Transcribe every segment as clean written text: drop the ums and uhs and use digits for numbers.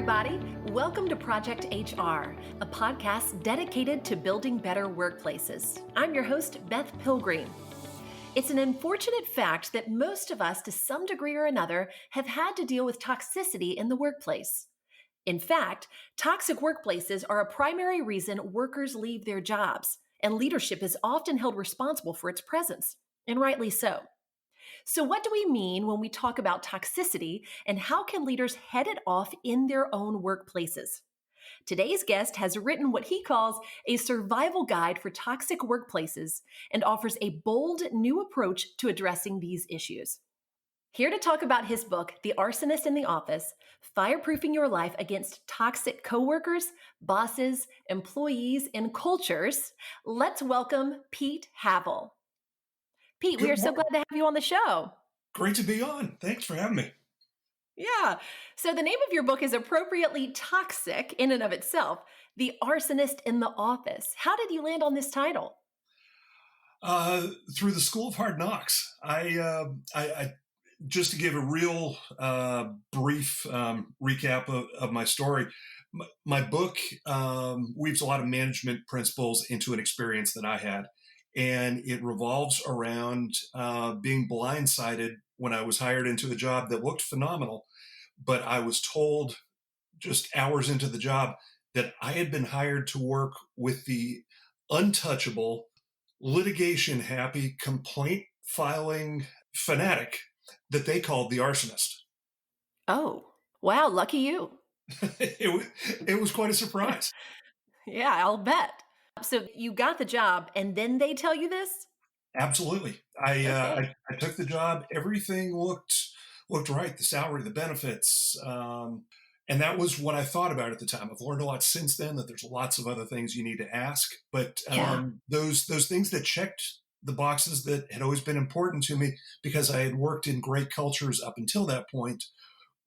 everybody. Welcome to Project HR, a podcast dedicated to building better workplaces. I'm your host, Beth Pilgreen. It's an unfortunate fact that most of us, to some degree or another, have had to deal with toxicity in the workplace. In fact, toxic workplaces are a primary reason workers leave their jobs, and leadership is often held responsible for its presence, and rightly so. So what do we mean when we talk about toxicity, and how can leaders head it off in their own workplaces? Today's guest has written what he calls a survival guide for toxic workplaces and offers a bold new approach to addressing these issues. Here to talk about his book, The Arsonist in the Office, Fireproofing Your Life Against Toxic Coworkers, Bosses, Employees, and Cultures, let's welcome Pete Havel. Pete, we are so glad to have you on the show. Great to be on. Thanks for having me. Yeah. So the name of your book is appropriately toxic in and of itself, The Arsonist in the Office. How did you land on this title? Through the School of Hard Knocks. I just to give a real brief recap of my story, my book weaves a lot of management principles into an experience that I had. And it revolves around being blindsided when I was hired into a job that looked phenomenal, but I was told just hours into the job that I had been hired to work with the untouchable, litigation-happy, complaint-filing fanatic that they called the arsonist. Oh, wow. Lucky you. It was quite a surprise. Yeah, I'll bet. So you got the job and then they tell you this? Absolutely. I took the job. Everything looked right. The salary, the benefits. And that was what I thought about at the time. I've learned a lot since then that there's lots of other things you need to ask. But those things that checked the boxes that had always been important to me because I had worked in great cultures up until that point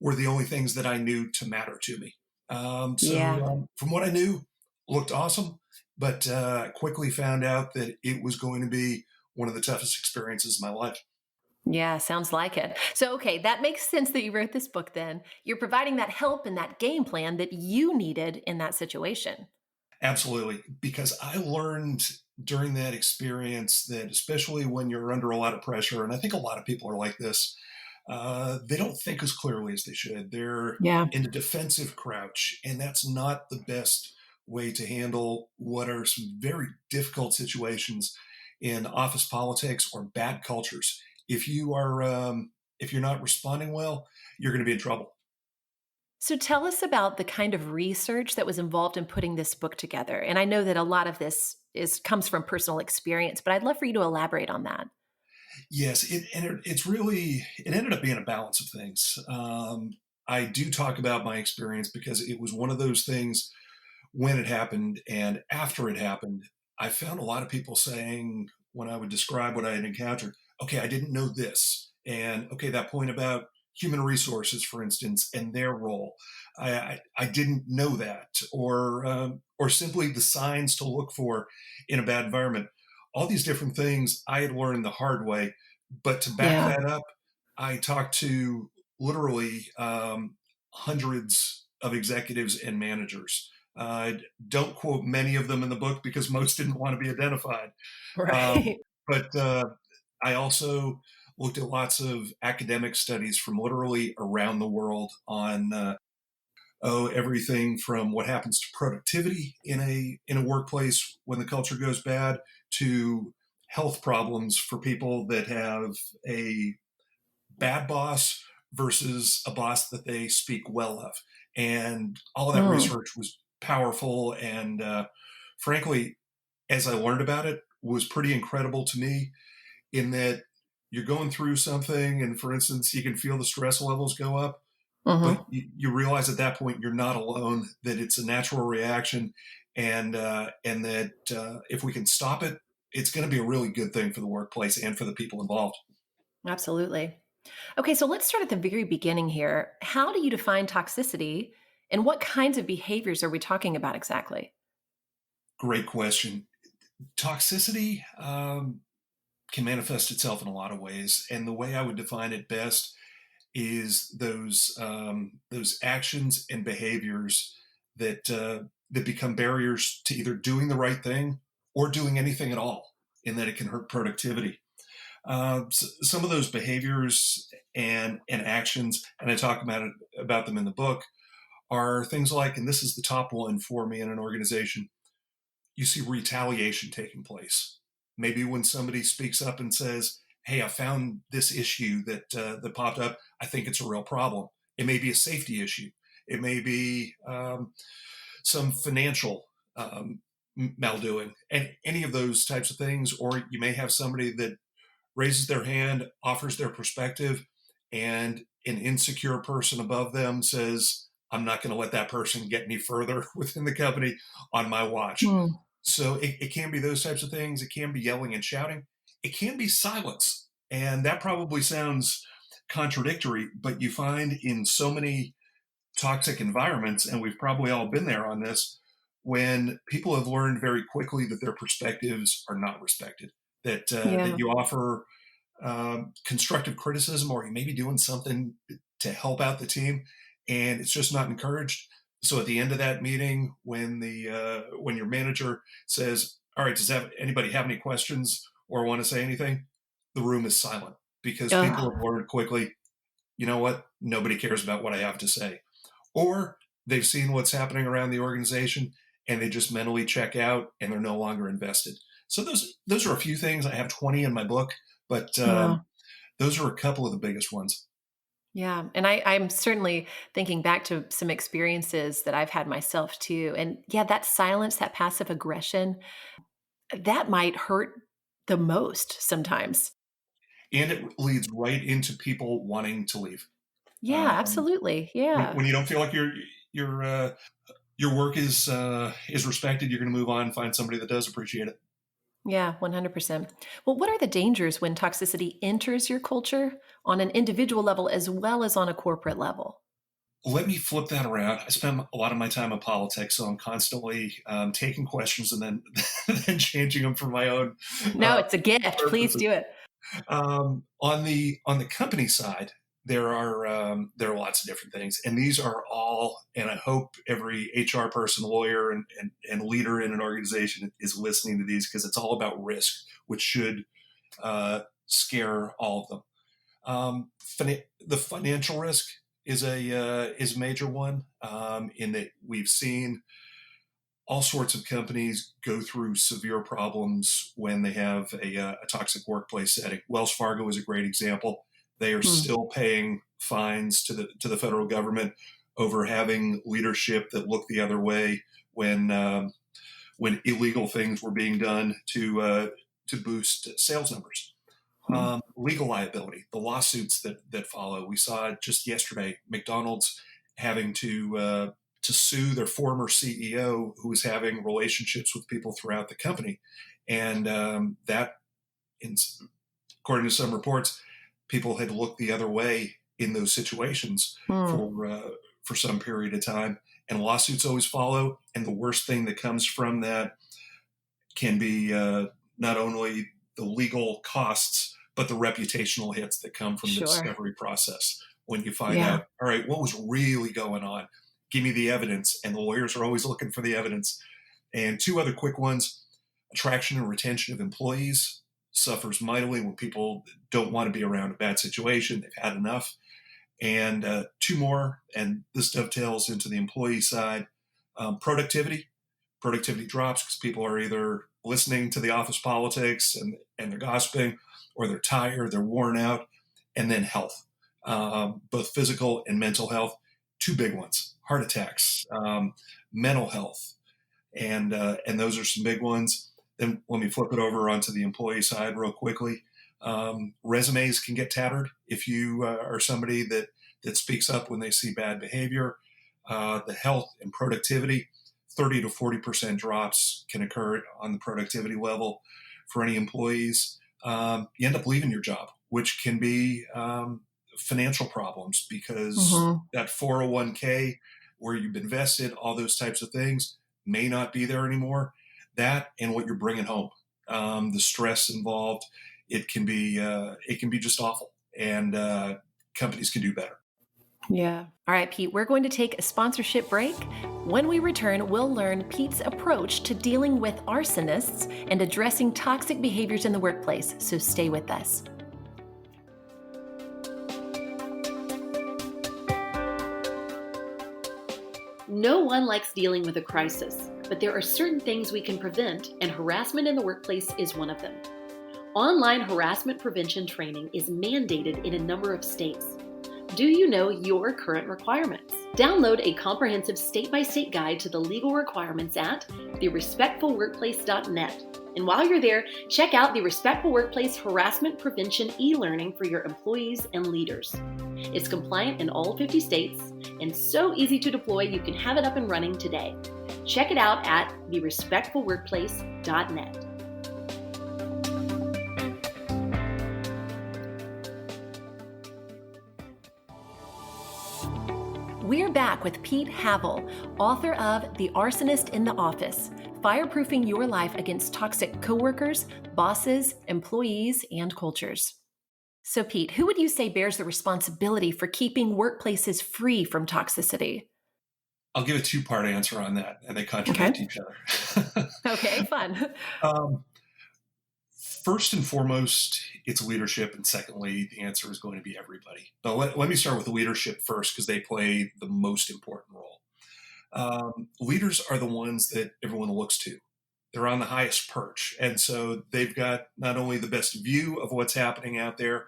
were the only things that I knew to matter to me. From what I knew, looked awesome. But quickly found out that it was going to be one of the toughest experiences of my life. Yeah, sounds like it. So, okay, that makes sense that you wrote this book then. You're providing that help and that game plan that you needed in that situation. Absolutely. Because I learned during that experience that especially when you're under a lot of pressure, and I think a lot of people are like this, they don't think as clearly as they should. They're in a defensive crouch, and that's not the best way to handle what are some very difficult situations in office politics or bad cultures. If you're not responding well, you're going to be in trouble. So tell us about the kind of research that was involved in putting this book together. And I know that a lot of this comes from personal experience, but I'd love for you to elaborate on that. Yes, it ended up being a balance of things. I do talk about my experience because it was one of those things when it happened and after it happened. I found a lot of people saying when I would describe what I had encountered, okay, I didn't know this. And okay, that point about human resources, for instance, and their role, I didn't know that, or simply the signs to look for in a bad environment. All these different things I had learned the hard way. But to back that up, I talked to literally hundreds of executives and managers. Don't quote many of them in the book because most didn't want to be identified. Right. But I also looked at lots of academic studies from literally around the world on everything from what happens to productivity in a workplace when the culture goes bad to health problems for people that have a bad boss versus a boss that they speak well of. And all of that research was powerful. And frankly, as I learned about it, was pretty incredible to me in that you're going through something. And for instance, you can feel the stress levels go up, but you realize at that point you're not alone, that it's a natural reaction. And that if we can stop it, it's going to be a really good thing for the workplace and for the people involved. Absolutely. Okay, so let's start at the very beginning here. How do you define toxicity and what kinds of behaviors are we talking about exactly? Great question. Toxicity can manifest itself in a lot of ways. And the way I would define it best is those actions and behaviors that become barriers to either doing the right thing or doing anything at all, in that it can hurt productivity. Some of those behaviors and actions, and I talk about them in the book, are things like, and this is the top one for me in an organization, you see retaliation taking place. Maybe when somebody speaks up and says, "Hey, I found this issue that popped up. I think it's a real problem." It may be a safety issue. It may be some financial maldoing, and any of those types of things. Or you may have somebody that raises their hand, offers their perspective, and an insecure person above them says, "I'm not going to let that person get any further within the company on my watch." Hmm. So it can be those types of things. It can be yelling and shouting. It can be silence. And that probably sounds contradictory, but you find in so many toxic environments, and we've probably all been there on this, when people have learned very quickly that their perspectives are not respected, that Yeah. you offer constructive criticism, or you may be doing something to help out the team, and it's just not encouraged. So at the end of that meeting, when your manager says, "All right, anybody have any questions or want to say anything?" the room is silent, because people Ugh. have learned quickly, you know what? Nobody cares about what I have to say. Or they've seen what's happening around the organization and they just mentally check out and they're no longer invested. So those are a few things. I have 20 in my book, but Wow. those are a couple of the biggest ones. Yeah. And I'm certainly thinking back to some experiences that I've had myself too. And yeah, that silence, that passive aggression, that might hurt the most sometimes. And it leads right into people wanting to leave. Yeah, Um, absolutely. when, Yeah. when you don't feel like your your work is respected, you're going to move on and find somebody that does appreciate it. Yeah, 100%. Well, what are the dangers when toxicity enters your culture on an individual level as well as on a corporate level? Let me flip that around. I spend a lot of my time in politics, so I'm constantly taking questions and then then changing them for my own No, uh, it's a gift. Please purposes. do it. On the company side, there are lots of different things, and these are all. And I hope every HR person, lawyer, and leader in an organization is listening to these, because it's all about risk, which should scare all of them. The financial risk is a major one, in that we've seen all sorts of companies go through severe problems when they have a toxic workplace setting. Wells Fargo is a great example. They are Hmm. still paying fines to the federal government over having leadership that looked the other way when illegal things were being done to boost sales numbers. Hmm. Legal liability, the lawsuits that follow. We saw just yesterday McDonald's having to sue their former CEO, who was having relationships with people throughout the company, and that, in, according to some reports, people had looked the other way in those situations Hmm. for some period of time. And lawsuits always follow, and the worst thing that comes from that can be not only the legal costs, but the reputational hits that come from the Sure. discovery process. When you find Yeah. out, all right, what was really going on? Give me the evidence. And the lawyers are always looking for the evidence. And two other quick ones: attraction and retention of employees suffers mightily when people don't want to be around a bad situation. They've had enough. And two more, and this dovetails into the employee side: productivity. Productivity drops because people are either listening to the office politics and they're gossiping, or they're tired, they're worn out. And then health, both physical and mental health, two big ones: heart attacks, mental health, and those are some big ones. Then let me flip it over onto the employee side real quickly. Resumes can get tattered if you are somebody that speaks up when they see bad behavior. The health and productivity, 30 to 40% drops can occur on the productivity level for any employees. You end up leaving your job, which can be financial problems, because Hmm. that 401k where you've invested, all those types of things, may not be there anymore. That and what you're bringing home, the stress involved, it can be just awful. And companies can do better. Yeah. All right, Pete, we're going to take a sponsorship break. When we return, we'll learn Pete's approach to dealing with arsonists and addressing toxic behaviors in the workplace. So stay with us. No one likes dealing with a crisis, but there are certain things we can prevent, and harassment in the workplace is one of them. Online harassment prevention training is mandated in a number of states. Do you know your current requirements? Download a comprehensive state-by-state guide to the legal requirements at therespectfulworkplace.net. And while you're there, check out the Respectful Workplace Harassment Prevention e-learning for your employees and leaders. It's compliant in all 50 states and so easy to deploy you can have it up and running today. Check it out at therespectfulworkplace.net. We're back with Pete Havel, author of The Arsonist in the Office, Fireproofing Your Life Against Toxic Coworkers, Bosses, Employees, and Cultures. So Pete, who would you say bears the responsibility for keeping workplaces free from toxicity? I'll give a two-part answer on that, and they contradict each other. Okay, fun. First and foremost, it's leadership, and secondly, the answer is going to be everybody. But let me start with the leadership first, because they play the most important role. Leaders are the ones that everyone looks to. They're on the highest perch, and so they've got not only the best view of what's happening out there,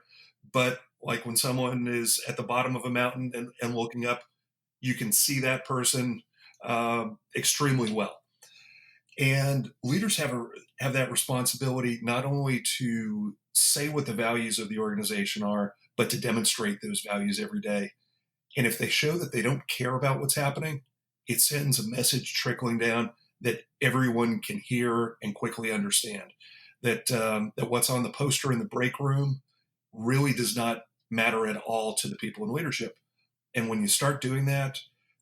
but like when someone is at the bottom of a mountain and looking up, you can see that person extremely well. And leaders have that responsibility not only to say what the values of the organization are, but to demonstrate those values every day. And if they show that they don't care about what's happening, it sends a message trickling down that everyone can hear and quickly understand. That what's on the poster in the break room really does not matter at all to the people in leadership. And when you start doing that,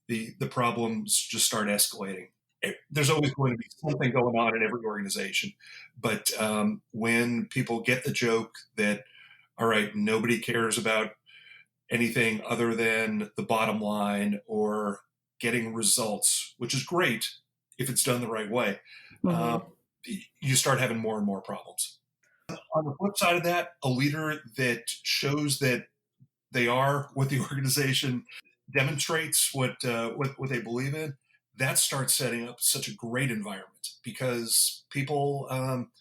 the problems just start escalating. There's always going to be something going on in every organization. But when people get the joke that, all right, nobody cares about anything other than the bottom line or getting results, which is great if it's done the right way, you start having more and more problems. On the flip side of that, a leader that shows that they are what the organization demonstrates, what they believe in, that starts setting up such a great environment because people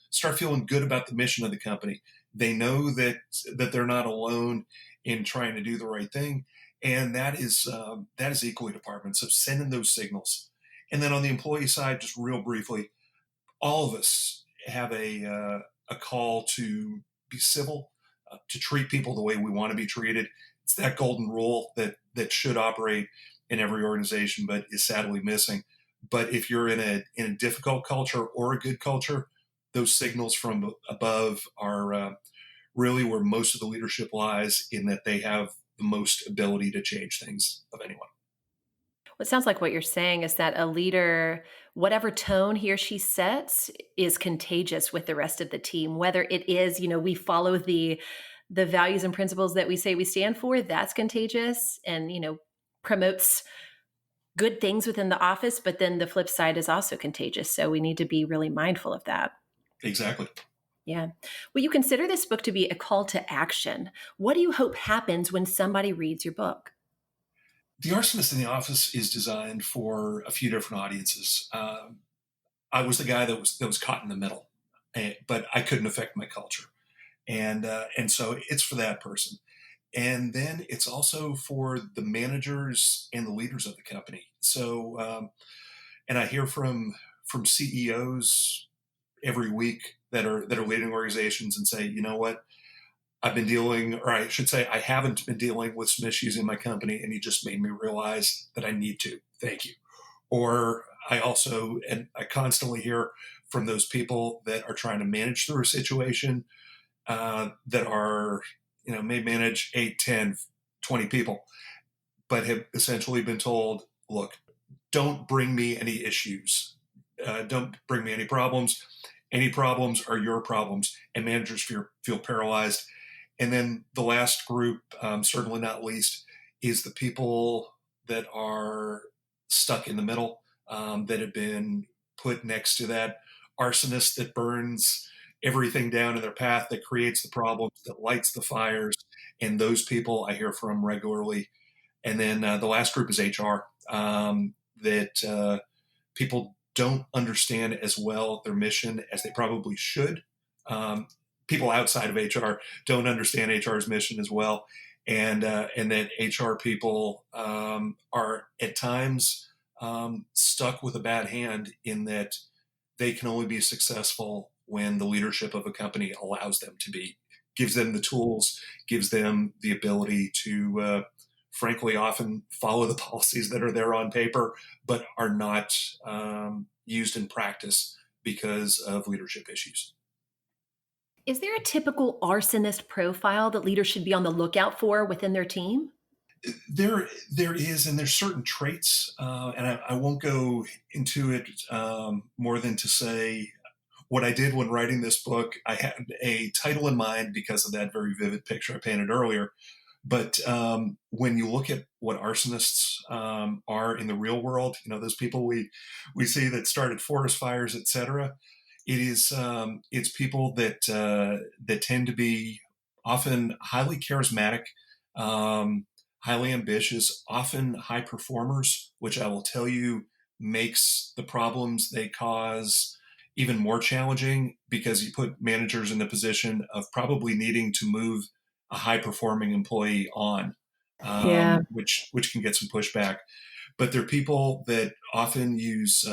start feeling good about the mission of the company. They know that they're not alone in trying to do the right thing, and that is equally department. So sending those signals, and then on the employee side, just real briefly, all of us have a call to be civil, to treat people the way we want to be treated. It's that golden rule that should operate in every organization, but is sadly missing. But if you're in a difficult culture or a good culture, those signals from above are really where most of the leadership lies, in that they have the most ability to change things of anyone. Well, it sounds like what you're saying is that a leader, whatever tone he or she sets, is contagious with the rest of the team. Whether it is, we follow the values and principles that we say we stand for, that's contagious and, promotes good things within the office. But then the flip side is also contagious. So we need to be really mindful of that. Exactly. Yeah. Well, you consider this book to be a call to action. What do you hope happens when somebody reads your book? The Arsonist in the Office is designed for a few different audiences. I was the guy that was caught in the middle, but I couldn't affect my culture, and so it's for that person. And then it's also for the managers and the leaders of the company. So, and I hear from CEOs every week that are leading organizations and say, you know what, I've been dealing, or I should say, I haven't been dealing with some issues in my company, and you just made me realize that I need to. Thank you. Or I constantly hear from those people that are trying to manage through a situation that are, may manage 8, 10, 20 people, but have essentially been told, look, don't bring me any issues. Don't bring me any problems. Any problems are your problems. And managers feel paralyzed. And then the last group, certainly not least, is the people that are stuck in the middle, that have been put next to that arsonist that burns everything down in their path, that creates the problems, that lights the fires. And those people I hear from regularly. And then the last group is HR, that people don't understand as well their mission as they probably should. Um, People outside of HR don't understand HR's mission as well, and that HR people are at times stuck with a bad hand in that they can only be successful when the leadership of a company allows them to be, gives them the tools, gives them the ability to, frankly, often follow the policies that are there on paper, but are not used in practice because of leadership issues. Is there a typical arsonist profile that leaders should be on the lookout for within their team? There is, and there's certain traits, and I won't go into it more than to say what I did when writing this book. I had a title in mind because of that very vivid picture I painted earlier. But when you look at what arsonists are in the real world, those people we see that started forest fires, etc. It's people that tend to be often highly charismatic, um, highly ambitious, often high performers, which I will tell you makes the problems they cause even more challenging, because you put managers in the position of probably needing to move a high performing employee on, Yeah. which can get some pushback. But they're people that often use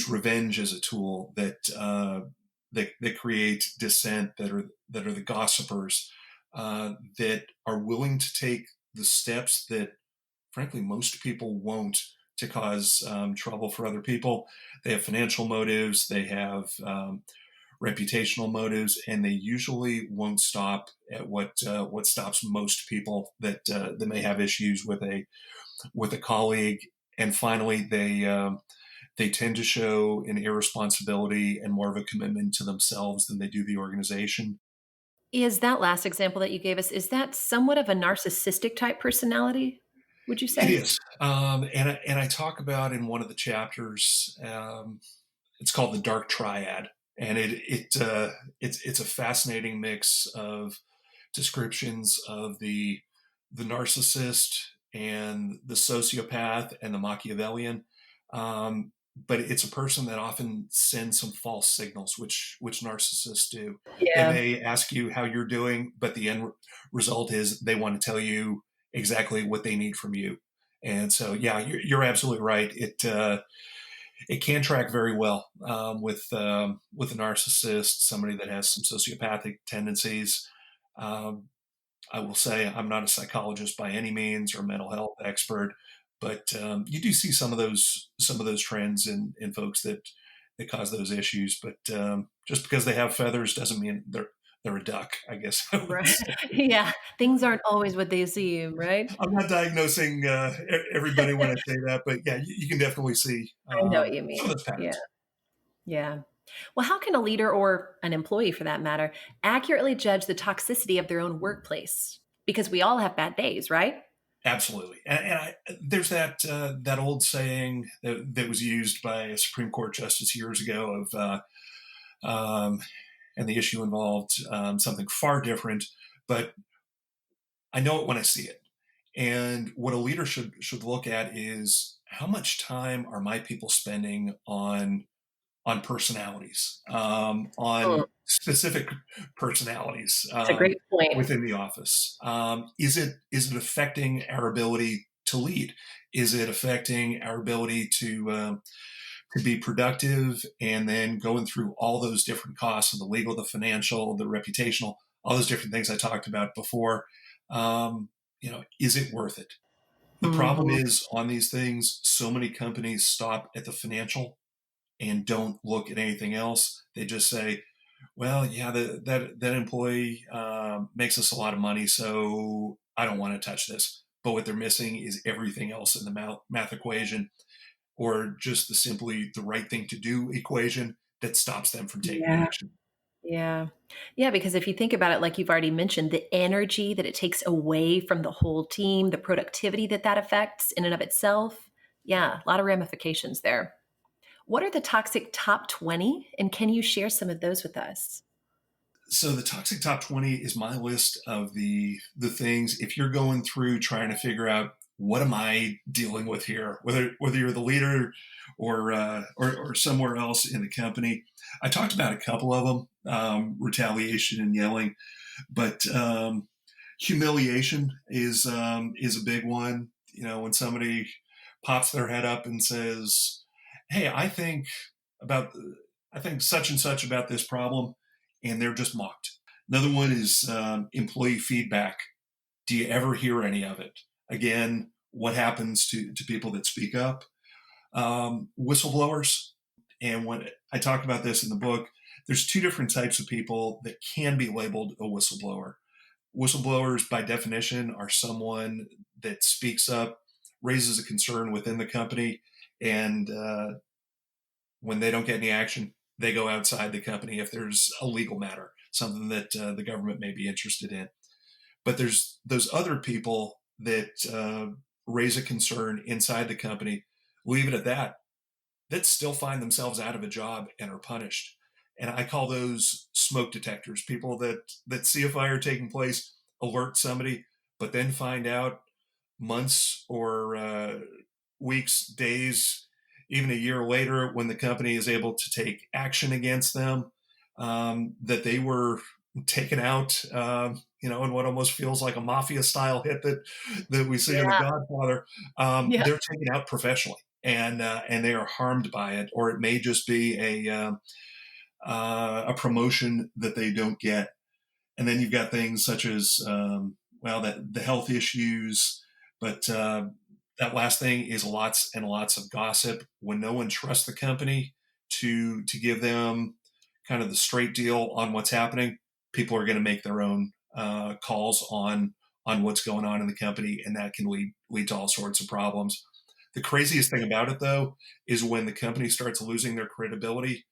revenge as a tool, that create dissent, that are the gossipers, that are willing to take the steps that frankly most people won't, to cause trouble for other people. They have financial motives, they have reputational motives, and they usually won't stop at what stops most people that may have issues with a colleague. And finally, they tend to show an irresponsibility and more of a commitment to themselves than they do the organization. Is that last example that you gave us, is that somewhat of a narcissistic type personality, would you It say? is, and I talk about in one of the chapters. It's called the Dark Triad, and it's a fascinating mix of descriptions of the narcissist and the sociopath and the Machiavellian. But it's a person that often sends some false signals, which narcissists do. They Yeah. may ask you how you're doing, but the end result is they want to tell you exactly what they need from you. And so, yeah, you're absolutely right. It can track very well with a narcissist, somebody that has some sociopathic tendencies. Um, I will say I'm not a psychologist by any means or a mental health expert, but you do see some of those trends in folks that cause those issues. But just because they have feathers doesn't mean they're a duck, I guess I would Right. say. Yeah. Things aren't always what they seem, right? I'm not diagnosing everybody when I say that, but yeah, you can definitely see I know what you some of mean. those Yeah. patterns. Yeah. Well, how can a leader or an employee for that matter accurately judge the toxicity of their own workplace? Because we all have bad days, right? Absolutely, there's that old saying that was used by a Supreme Court justice years ago of, and the issue involved something far different, but I know it when I see it. And what a leader should look at is how much time are my people spending on personalities, Hmm. on specific personalities That's a great point. within the office. Is it affecting our ability to lead? Is it affecting our ability to be productive? And then going through all those different costs of the legal, the financial, the reputational, all those different things I talked about before. Is it worth it? The problem Mhm. is on these things, so many companies stop at the financial and don't look at anything else. They just say, "Well, yeah, that employee makes us a lot of money, so I don't want to touch this." But what they're missing is everything else in the math equation, or just the simply the right thing to do equation that stops them from taking Yeah. action. Yeah. Yeah, because if you think about it, like you've already mentioned, the energy that it takes away from the whole team, the productivity that that affects in and of itself. Yeah, a lot of ramifications there. What are the toxic top 20? And can you share some of those with us? So the toxic top 20 is my list of the things. If you're going through trying to figure out what am I dealing with here, whether you're the leader or somewhere else in the company, I talked about a couple of them, retaliation and yelling, but humiliation is a big one. When somebody pops their head up and says, "Hey, about I think such and such about this problem," and they're just mocked. Another one is employee feedback. Do you ever hear any of it? Again, what happens to people that speak up? Whistleblowers. And when I talk about this in the book, there's two different types of people that can be labeled a whistleblower. Whistleblowers, by definition, are someone that speaks up, raises a concern within the company, and when they don't get any action, they go outside the company if there's a legal matter, something that the government may be interested in. But there's those other people that raise a concern inside the company, leave it at that still find themselves out of a job and are punished. And I call those smoke detectors, people that see a fire taking place, alert somebody, but then find out months or weeks, days, even a year later, when the company is able to take action against them, that they were taken out, in what almost feels like a mafia style hit that we see in The Yeah. Godfather. Yeah. They're taken out professionally, and they are harmed by it, or it may just be a promotion that they don't get. And then you've got things such as that the health issues, but that last thing is lots and lots of gossip. When no one trusts the company to give them kind of the straight deal on what's happening, people are going to make their own calls on what's going on in the company, and that can lead to all sorts of problems. The craziest thing about it, though, is when the company starts losing their credibility,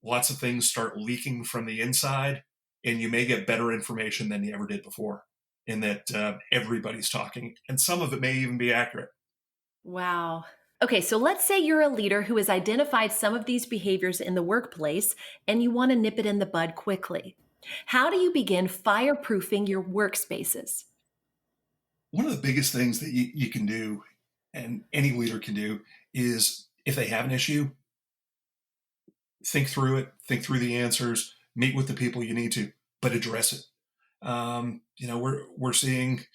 lots of things start leaking from the inside, and you may get better information than you ever did before, in that everybody's talking, and some of it may even be accurate. Wow. Okay, so let's say you're a leader who has identified some of these behaviors in the workplace and you want to nip it in the bud quickly. How do you begin fireproofing your workspaces? One of the biggest things that you can do, and any leader can do, is if they have an issue, think through it, think through the answers, meet with the people you need to, but address it. We're seeing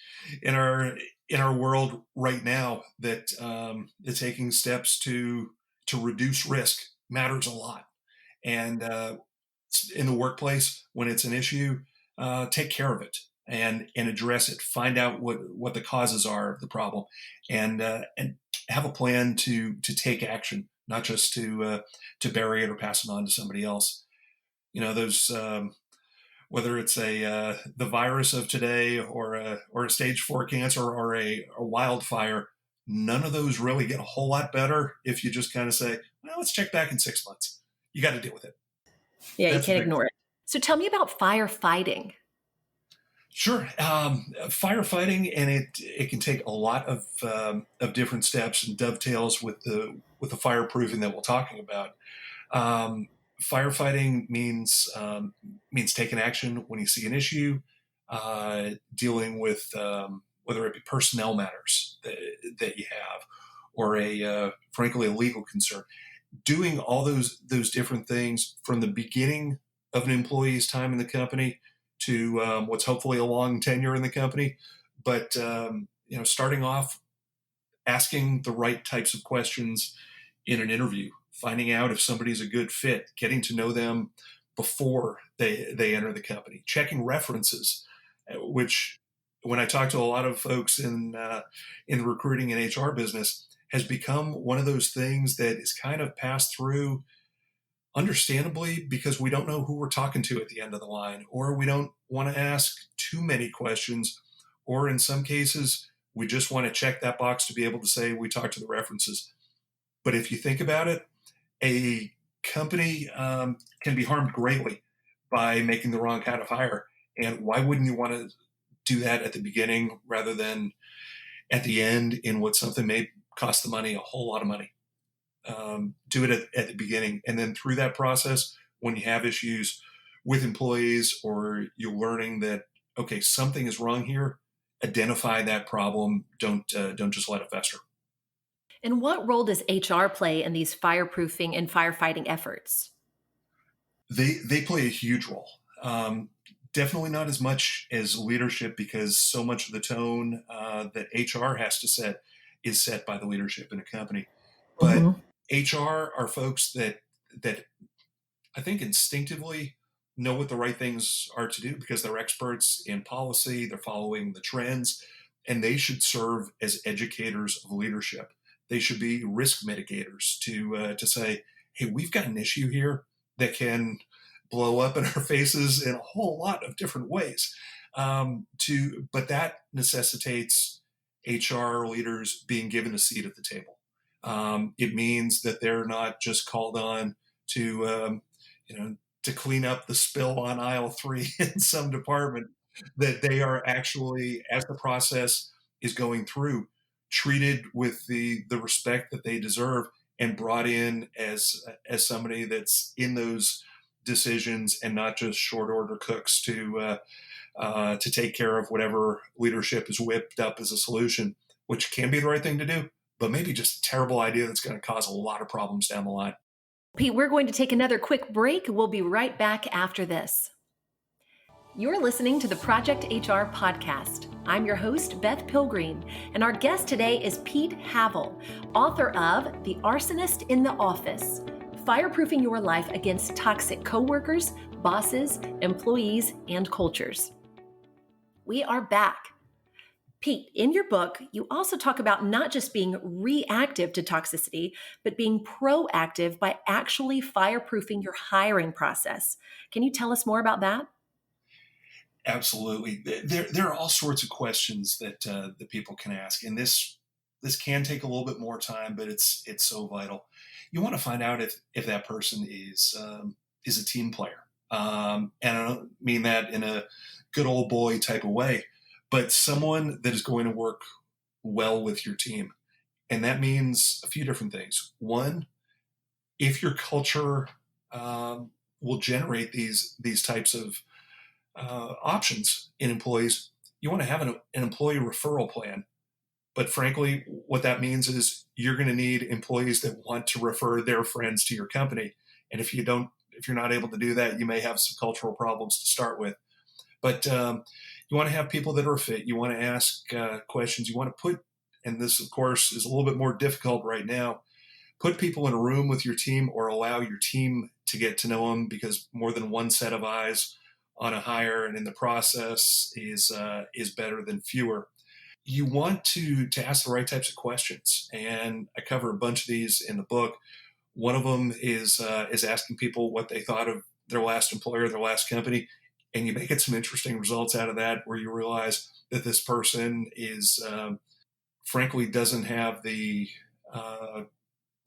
in our world right now that taking steps to reduce risk matters a lot, and in the workplace, when it's an issue, take care of it and address it. Find out what the causes are of the problem, and have a plan to take action, not just to bury it or pass it on to somebody else. Those whether it's the virus of today or a stage 4 cancer or a wildfire, none of those really get a whole lot better if you just kind of say, well, let's check back in 6 months. You got to deal with it. Yeah, you That's the can't big. ignore it. So tell me about firefighting. Sure. Firefighting, and it can take a lot of different steps and dovetails with the fireproofing that we're talking about. Um, Firefighting means taking action when you see an issue, dealing with whether it be personnel matters that you have, or frankly a legal concern. Doing all those different things from the beginning of an employee's time in the company to what's hopefully a long tenure in the company, but starting off asking the right types of questions in an interview, finding out if somebody's a good fit, getting to know them before they enter the company, checking references, which when I talk to a lot of folks in the recruiting and HR business, has become one of those things that is kind of passed through, understandably, because we don't know who we're talking to at the end of the line, or we don't want to ask too many questions, or in some cases, we just want to check that box to be able to say we talked to the references. But if you think about it, a company can be harmed greatly by making the wrong kind of hire. And why wouldn't you want to do that at the beginning rather than at the end in what something may cost the money a whole lot of money? Do it at the beginning. And then through that process, when you have issues with employees or you're learning that, okay, something is wrong here, identify that problem. Don't just let it fester. And what role does HR play in these fireproofing and firefighting efforts? They play a huge role. Definitely not as much as leadership, because so much of the tone that HR has to set is set by the leadership in a company. But Mhm. HR are folks that I think instinctively know what the right things are to do because they're experts in policy, they're following the trends, and they should serve as educators of leadership. They should be risk mitigators to say, hey, we've got an issue here that can blow up in our faces in a whole lot of different ways. But that necessitates HR leaders being given a seat at the table. It means that they're not just called on to to clean up the spill on aisle 3 in some department, that they are actually, as the process is going through, treated with the respect that they deserve and brought in as somebody that's in those decisions and not just short order cooks to take care of whatever leadership is whipped up as a solution, which can be the right thing to do, but maybe just a terrible idea that's going to cause a lot of problems down the line. Pete, we're going to take another quick break. We'll be right back after this. You're listening to the Project HR podcast. I'm your host, Beth Pilgreen, and our guest today is Pete Havel, author of The Arsonist in the Office, Fireproofing Your Life Against Toxic Coworkers, Bosses, Employees, and Cultures. We are back. Pete, in your book, you also talk about not just being reactive to toxicity, but being proactive by actually fireproofing your hiring process. Can you tell us more about that? Absolutely. There are all sorts of questions that people can ask, and this can take a little bit more time, but it's so vital. You want to find out if that person is a team player, and I don't mean that in a good old boy type of way, but someone that is going to work well with your team, and that means a few different things. One, if your culture will generate these types of options in employees, you want to have an employee referral plan. But frankly, what that means is you're going to need employees that want to refer their friends to your company. And if you're not able to do that, you may have some cultural problems to start with. But you want to have people that are fit. You want to ask questions. You want to put, and this, of course, is a little bit more difficult right now, put people in a room with your team or allow your team to get to know them, because more than one set of eyes on a hire and in the process is better than fewer. You want to ask the right types of questions, and I cover a bunch of these in the book. One of them is asking people what they thought of their last employer, their last company, and you may get some interesting results out of that, where you realize that this person is frankly doesn't have the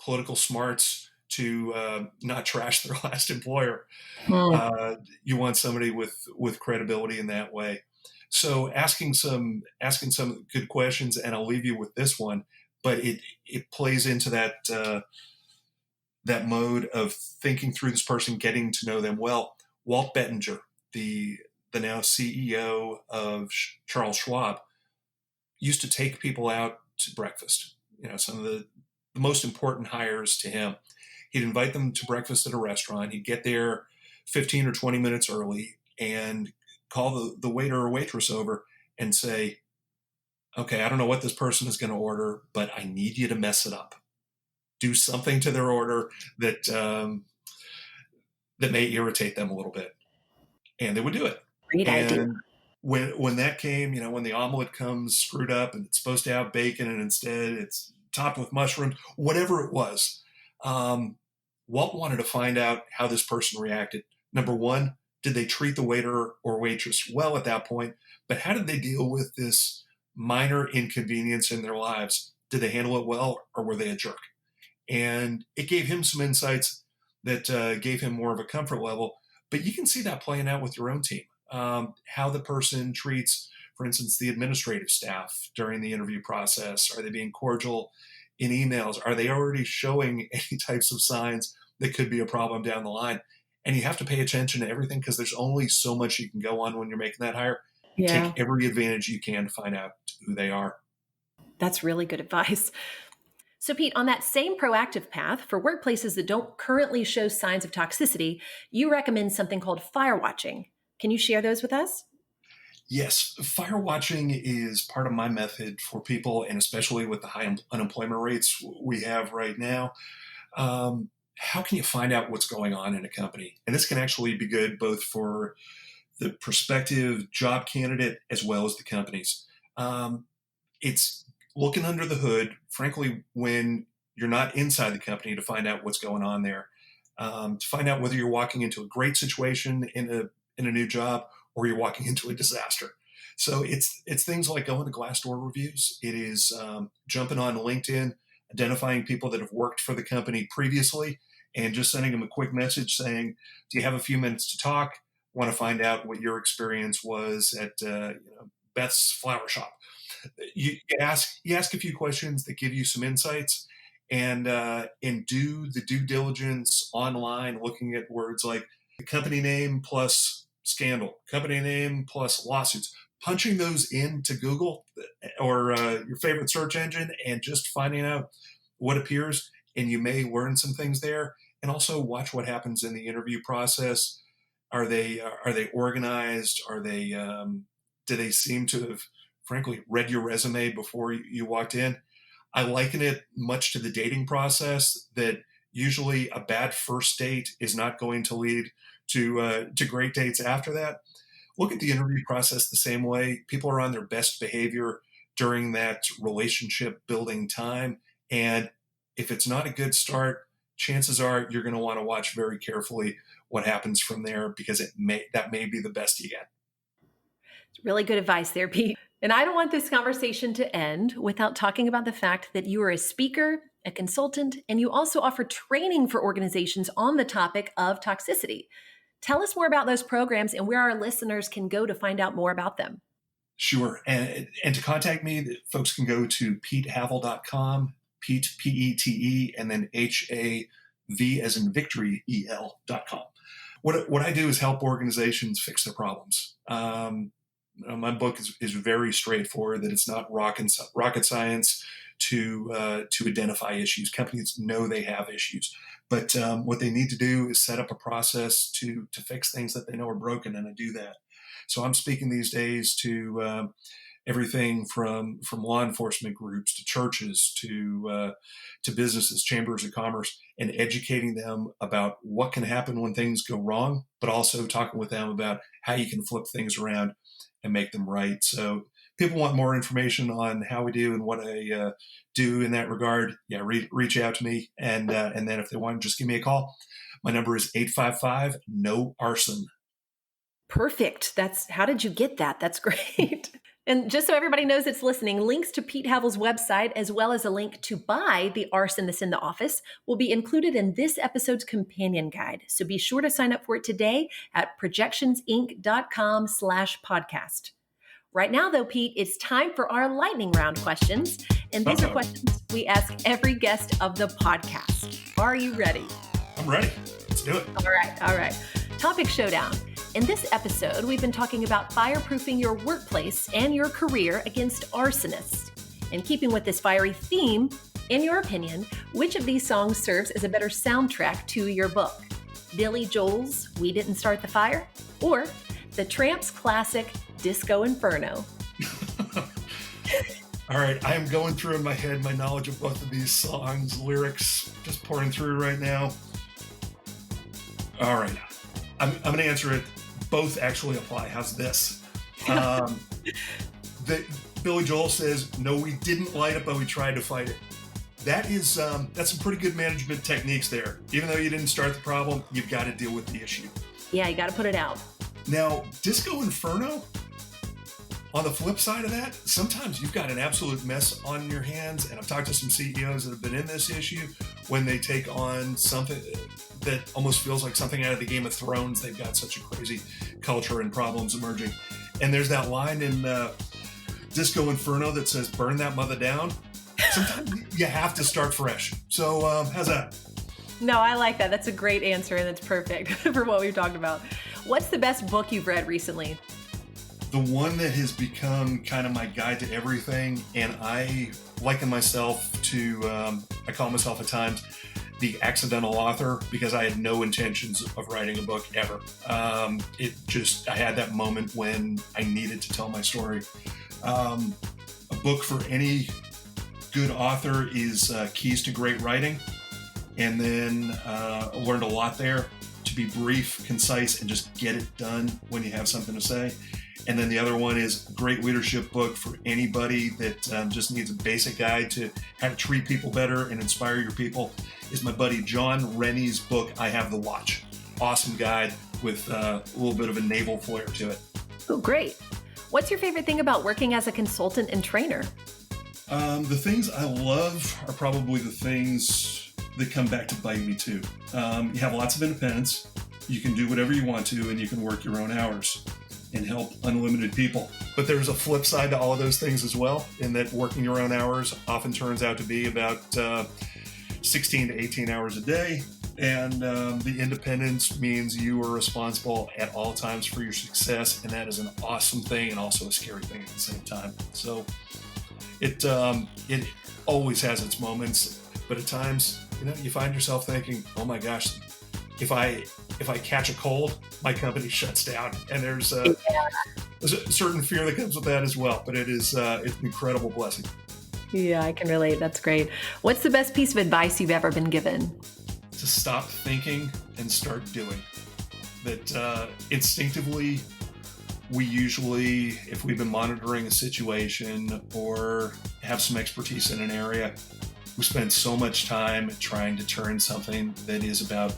political smarts to not trash their last employer. Hmm. You want somebody with credibility in that way. So asking some good questions, and I'll leave you with this one, but it plays into that mode of thinking through this person, getting to know them well. Walt Bettinger, the now CEO of Charles Schwab, used to take people out to breakfast. Some of the most important hires to him. He'd invite them to breakfast at a restaurant. He'd get there 15 or 20 minutes early and call the waiter or waitress over and say, okay, I don't know what this person is going to order, but I need you to mess it up. Do something to their order that may irritate them a little bit. And they would do it. Great idea. And when that came, when the omelet comes screwed up and it's supposed to have bacon and instead it's topped with mushrooms, whatever it was, Walt wanted to find out how this person reacted. Number one, did they treat the waiter or waitress well at that point? But how did they deal with this minor inconvenience in their lives? Did they handle it well, or were they a jerk? And it gave him some insights that gave him more of a comfort level. But you can see that playing out with your own team. How the person treats, for instance, the administrative staff during the interview process. Are they being cordial in emails? Are they already showing any types of signs that could be a problem down the line? And you have to pay attention to everything because there's only so much you can go on when you're making that hire. Yeah, Take every advantage you can to find out who they are. that's really good advice. So, Pete, on that same proactive path for workplaces that don't currently show signs of toxicity, you recommend something called Firewatching. Can you share those with us? Yes, fire watching is part of my method for people, and especially with the high unemployment rates we have right now. How can you find out what's going on in a company? And this can actually be good both for the prospective job candidate as well as the companies. It's looking under the hood, frankly, when you're not inside the company to find out what's going on there, to find out whether you're walking into a great situation in a new job or you're walking into a disaster. So it's things like going to Glassdoor reviews. It is jumping on LinkedIn, identifying people that have worked for the company previously, and just sending them a quick message saying, "Do you have a few minutes to talk? Want to find out what your experience was at Beth's flower shop?" You ask a few questions that give you some insights, and do the due diligence online, looking at words like the company name plus scandal, company name plus lawsuits, punching those into Google or your favorite search engine, and just finding out what appears. And you may learn some things there. And also watch what happens in the interview process. Are they organized? Do they seem to have, frankly, read your resume before you walked in? I liken it much to the dating process, that usually a bad first date is not going to lead to great dates after that. Look at the interview process the same way. People are on their best behavior during that relationship building time. And if it's not a good start, chances are you're going to want to watch very carefully what happens from there, because that may be the best you get. It's really good advice there, Pete. And I don't want this conversation to end without talking about the fact that you are a speaker, a consultant, and you also offer training for organizations on the topic of toxicity. Tell us more about those programs and where our listeners can go to find out more about them. Sure. And to contact me, folks can go to petehavel.com, Pete, P-E-T-E, and then H-A-V as in victory, E-L.com. What I do is help organizations fix their problems. My book is very straightforward, that it's not rocket science to identify issues. Companies know they have issues, but what they need to do is set up a process to fix things that they know are broken, and I do that. So I'm speaking these days to everything from law enforcement groups to churches to businesses, chambers of commerce, and educating them about what can happen when things go wrong, but also talking with them about how you can flip things around and make them right. So people want more information on how we do and what I do in that regard. Yeah, reach out to me, and then if they want, just give me a call. My number is 855-NO-ARSON. Perfect. How did you get that? That's great. And just so everybody knows it's listening, links to Pete Havel's website, as well as a link to buy The Arsonist in the Office, will be included in this episode's companion guide. So be sure to sign up for it today at projectionsinc.com/podcast. Right now, though, Pete, it's time for our lightning round questions. And these are questions we ask every guest of the podcast. Are you ready? I'm ready. Let's do it. All right. Topic showdown. In this episode, we've been talking about fireproofing your workplace and your career against arsonists. In keeping with this fiery theme, in your opinion, which of these songs serves as a better soundtrack to your book? Billy Joel's We Didn't Start the Fire, or the Tramp's classic Disco Inferno? All right, I am going through in my head my knowledge of both of these songs, lyrics, just pouring through right now. All right, I'm going to answer it. Both actually apply. How's this? Billy Joel says, "No, we didn't light it, but we tried to fight it." That's some pretty good management techniques there. Even though you didn't start the problem, you've got to deal with the issue. Yeah, you got to put it out. Now, Disco Inferno, On the flip side of that, sometimes you've got an absolute mess on your hands. And I've talked to some CEOs that have been in this issue when they take on something that almost feels like something out of the Game of Thrones. They've got such a crazy culture and problems emerging. And there's that line in Disco Inferno that says, burn that mother down. Sometimes you have to start fresh. So how's that? No, I like that. That's a great answer, and it's perfect for what we've talked about. What's the best book you've read recently? The one that has become kind of my guide to everything, and I liken myself to, I call myself at times the accidental author, because I had no intentions of writing a book ever. I had that moment when I needed to tell my story. A book for any good author is Keys to Great Writing. And then I learned a lot there to be brief, concise, and just get it done when you have something to say. And then the other one is a great leadership book for anybody that just needs a basic guide to how to treat people better and inspire your people, is my buddy John Rennie's book, I Have the Watch. Awesome guide with a little bit of a naval flair to it. Oh, great. What's your favorite thing about working as a consultant and trainer? The things I love are probably the things that come back to bite me too. You have lots of independence. You can do whatever you want to, and you can work your own hours and help unlimited people. But there's a flip side to all of those things as well, in that working your own hours often turns out to be about 16 to 18 hours a day. And the independence means you are responsible at all times for your success. And that is an awesome thing and also a scary thing at the same time. So it always has its moments, but at times, you find yourself thinking, oh my gosh, if I catch a cold, my company shuts down. And there's a certain fear that comes with that as well. But it's an incredible blessing. Yeah, I can relate. That's great. What's the best piece of advice you've ever been given? To stop thinking and start doing. That instinctively, we usually, if we've been monitoring a situation or have some expertise in an area, we spend so much time trying to turn something that is about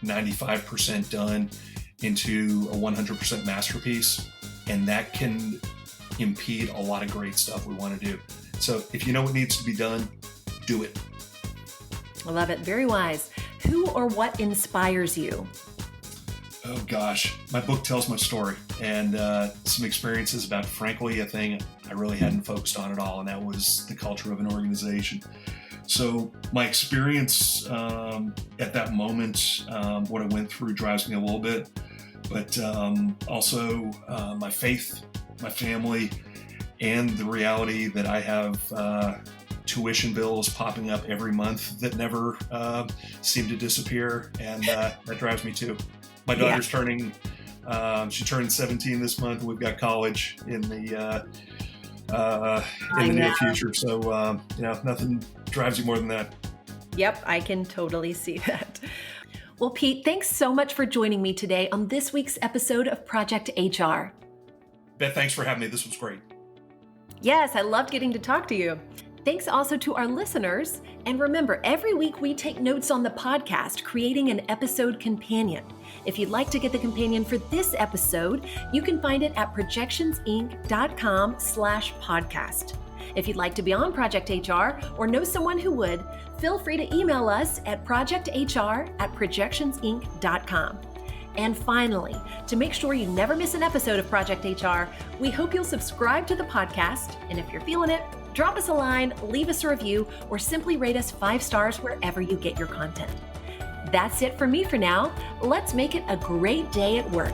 95% done into a 100% masterpiece. And that can impede a lot of great stuff we want to do. So if you know what needs to be done, do it. I love it. Very wise. Who or what inspires you? Oh gosh, my book tells my story, and some experiences about, frankly, a thing I really hadn't focused on at all, and that was the culture of an organization. So my experience at that moment, what I went through, drives me a little bit, but also my faith, my family, and the reality that I have tuition bills popping up every month that never seem to disappear, and that drives me too. My daughter's turning, she turned 17 this month. We've got college in the near future. So, nothing drives you more than that. Yep, I can totally see that. Well, Pete, thanks so much for joining me today on this week's episode of Project HR. Beth, thanks for having me. This was great. Yes, I loved getting to talk to you. Thanks also to our listeners. And remember, every week we take notes on the podcast, creating an episode companion. If you'd like to get the companion for this episode, you can find it at projectionsinc.com/podcast. If you'd like to be on Project HR or know someone who would, feel free to email us at projecthr@projectionsinc.com. And finally, to make sure you never miss an episode of Project HR, we hope you'll subscribe to the podcast. And if you're feeling it, drop us a line, leave us a review, or simply rate us 5 stars wherever you get your content. That's it for me for now. Let's make it a great day at work.